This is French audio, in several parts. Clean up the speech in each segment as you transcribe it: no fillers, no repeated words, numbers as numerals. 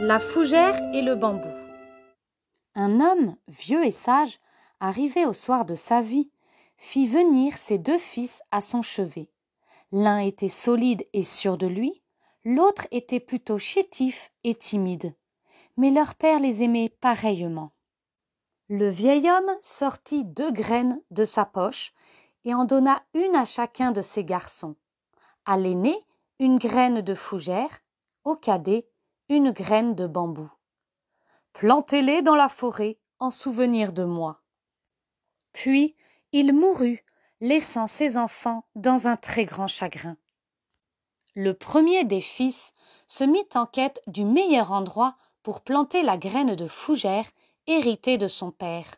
La fougère et le bambou. Un homme, vieux et sage, arrivé au soir de sa vie, fit venir ses 2 fils à son chevet. L'un était solide et sûr de lui, l'autre était plutôt chétif et timide. Mais leur père les aimait pareillement. Le vieil homme sortit 2 graines de sa poche et en donna une à chacun de ses garçons. À l'aîné, une graine de fougère, au cadet, une graine de bambou. Plantez-les dans la forêt en souvenir de moi. Puis il mourut, laissant ses enfants dans un très grand chagrin. Le premier des fils se mit en quête du meilleur endroit pour planter la graine de fougère héritée de son père.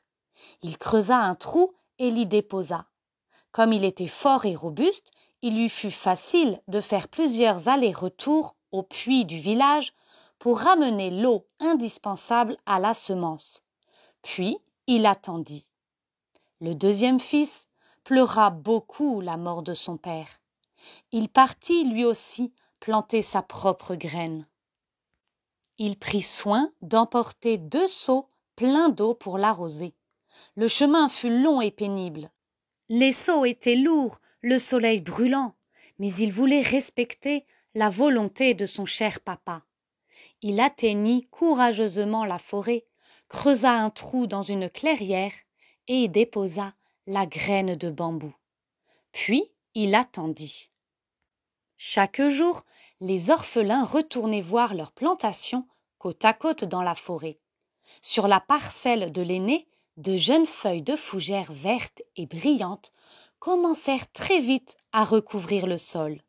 Il creusa un trou et l'y déposa. Comme il était fort et robuste, il lui fut facile de faire plusieurs allers-retours au puits du village pour ramener l'eau indispensable à la semence. Puis il attendit. Le deuxième fils pleura beaucoup la mort de son père. Il partit lui aussi planter sa propre graine. Il prit soin d'emporter 2 seaux pleins d'eau pour l'arroser. Le chemin fut long et pénible. Les seaux étaient lourds, le soleil brûlant, mais il voulait respecter la volonté de son cher papa. Il atteignit courageusement la forêt, creusa un trou dans une clairière et y déposa la graine de bambou. Puis il attendit. Chaque jour, les orphelins retournaient voir leur plantation côte à côte dans la forêt. Sur la parcelle de l'aîné, de jeunes feuilles de fougère vertes et brillantes commencèrent très vite à recouvrir le sol.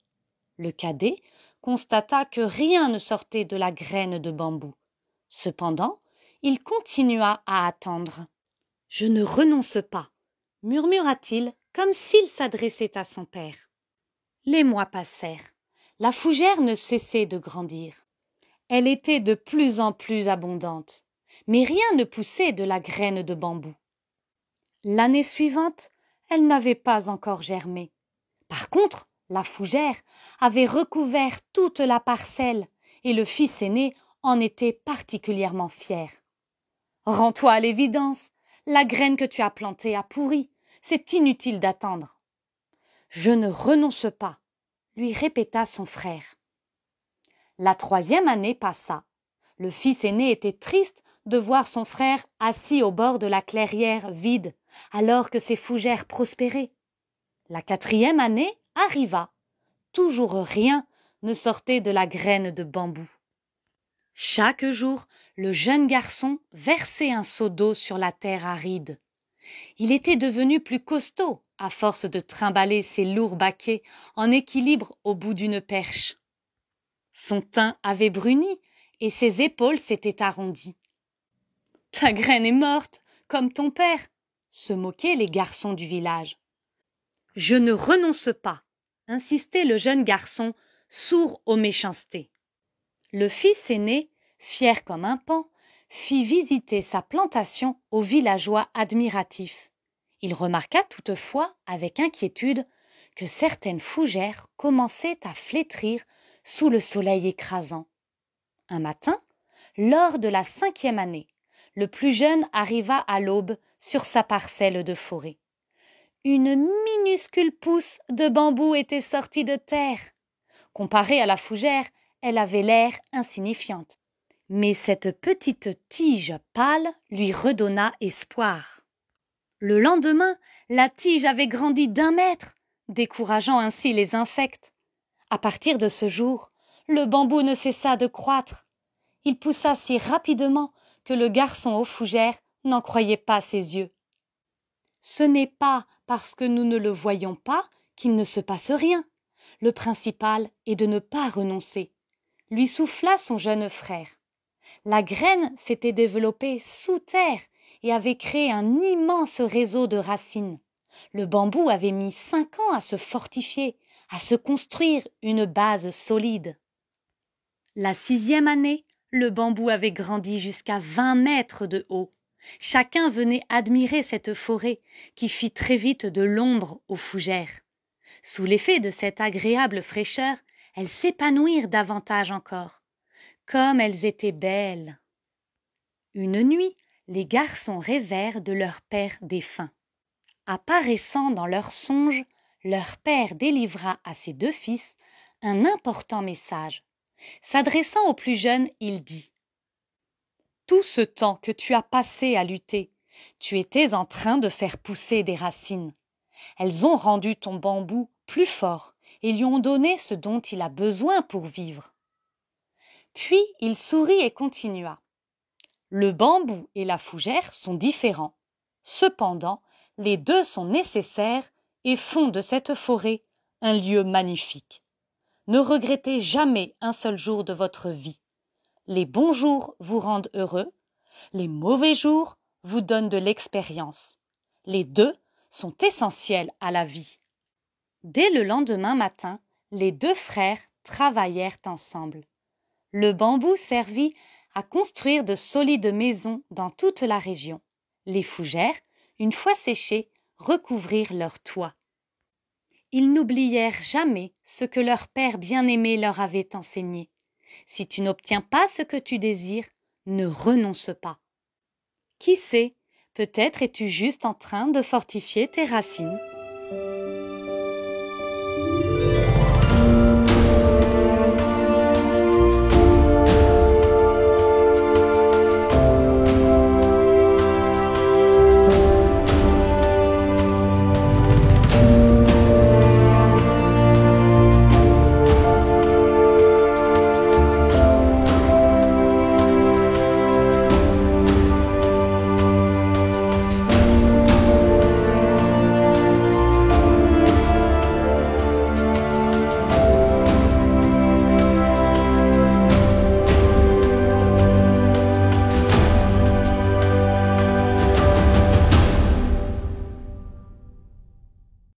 Le cadet constata que rien ne sortait de la graine de bambou. Cependant, il continua à attendre. « Je ne renonce pas », murmura-t-il comme s'il s'adressait à son père. Les mois passèrent. La fougère ne cessait de grandir. Elle était de plus en plus abondante, mais rien ne poussait de la graine de bambou. L'année suivante, elle n'avait pas encore germé. Par contre, la fougère avait recouvert toute la parcelle et le fils aîné en était particulièrement fier. « Rends-toi à l'évidence, la graine que tu as plantée a pourri, c'est inutile d'attendre. »« Je ne renonce pas, » lui répéta son frère. La 3e année passa. Le fils aîné était triste de voir son frère assis au bord de la clairière vide, alors que ses fougères prospéraient. La 4e année arriva. Toujours rien ne sortait de la graine de bambou. Chaque jour, le jeune garçon versait un seau d'eau sur la terre aride. Il était devenu plus costaud à force de trimballer ses lourds baquets en équilibre au bout d'une perche. Son teint avait bruni et ses épaules s'étaient arrondies. « Ta graine est morte, comme ton père !» se moquaient les garçons du village. « Je ne renonce pas !» insistait le jeune garçon, sourd aux méchancetés. Le fils aîné, fier comme un paon, fit visiter sa plantation aux villageois admiratifs. Il remarqua toutefois, avec inquiétude, que certaines fougères commençaient à flétrir sous le soleil écrasant. Un matin, lors de la 5e année, le plus jeune arriva à l'aube sur sa parcelle de forêt. Une minuscule pousse de bambou était sortie de terre. Comparée à la fougère, elle avait l'air insignifiante. Mais cette petite tige pâle lui redonna espoir. Le lendemain, la tige avait grandi d'1 mètre, décourageant ainsi les insectes. À partir de ce jour, le bambou ne cessa de croître. Il poussa si rapidement que le garçon aux fougères n'en croyait pas ses yeux. Ce n'est pas parce que nous ne le voyons pas qu'il ne se passe rien. Le principal est de ne pas renoncer, lui souffla son jeune frère. La graine s'était développée sous terre et avait créé un immense réseau de racines. Le bambou avait mis 5 ans à se fortifier, à se construire une base solide. La 6e année, le bambou avait grandi jusqu'à 20 mètres de haut. Chacun venait admirer cette forêt qui fit très vite de l'ombre aux fougères. Sous l'effet de cette agréable fraîcheur, elles s'épanouirent davantage encore. Comme elles étaient belles! Une nuit, les garçons rêvèrent de leur père défunt. Apparaissant dans leurs songes, leur père délivra à ses deux fils un important message. S'adressant au plus jeune, il dit « Tout ce temps que tu as passé à lutter, tu étais en train de faire pousser des racines. Elles ont rendu ton bambou plus fort et lui ont donné ce dont il a besoin pour vivre. » Puis il sourit et continua. « Le bambou et la fougère sont différents. Cependant, les deux sont nécessaires et font de cette forêt un lieu magnifique. Ne regrettez jamais un seul jour de votre vie. Les bons jours vous rendent heureux, les mauvais jours vous donnent de l'expérience. Les deux sont essentiels à la vie. » Dès le lendemain matin, les deux frères travaillèrent ensemble. Le bambou servit à construire de solides maisons dans toute la région. Les fougères, une fois séchées, recouvrirent leurs toits. Ils n'oublièrent jamais ce que leur père bien-aimé leur avait enseigné. Si tu n'obtiens pas ce que tu désires, ne renonce pas. Qui sait, peut-être es-tu juste en train de fortifier tes racines.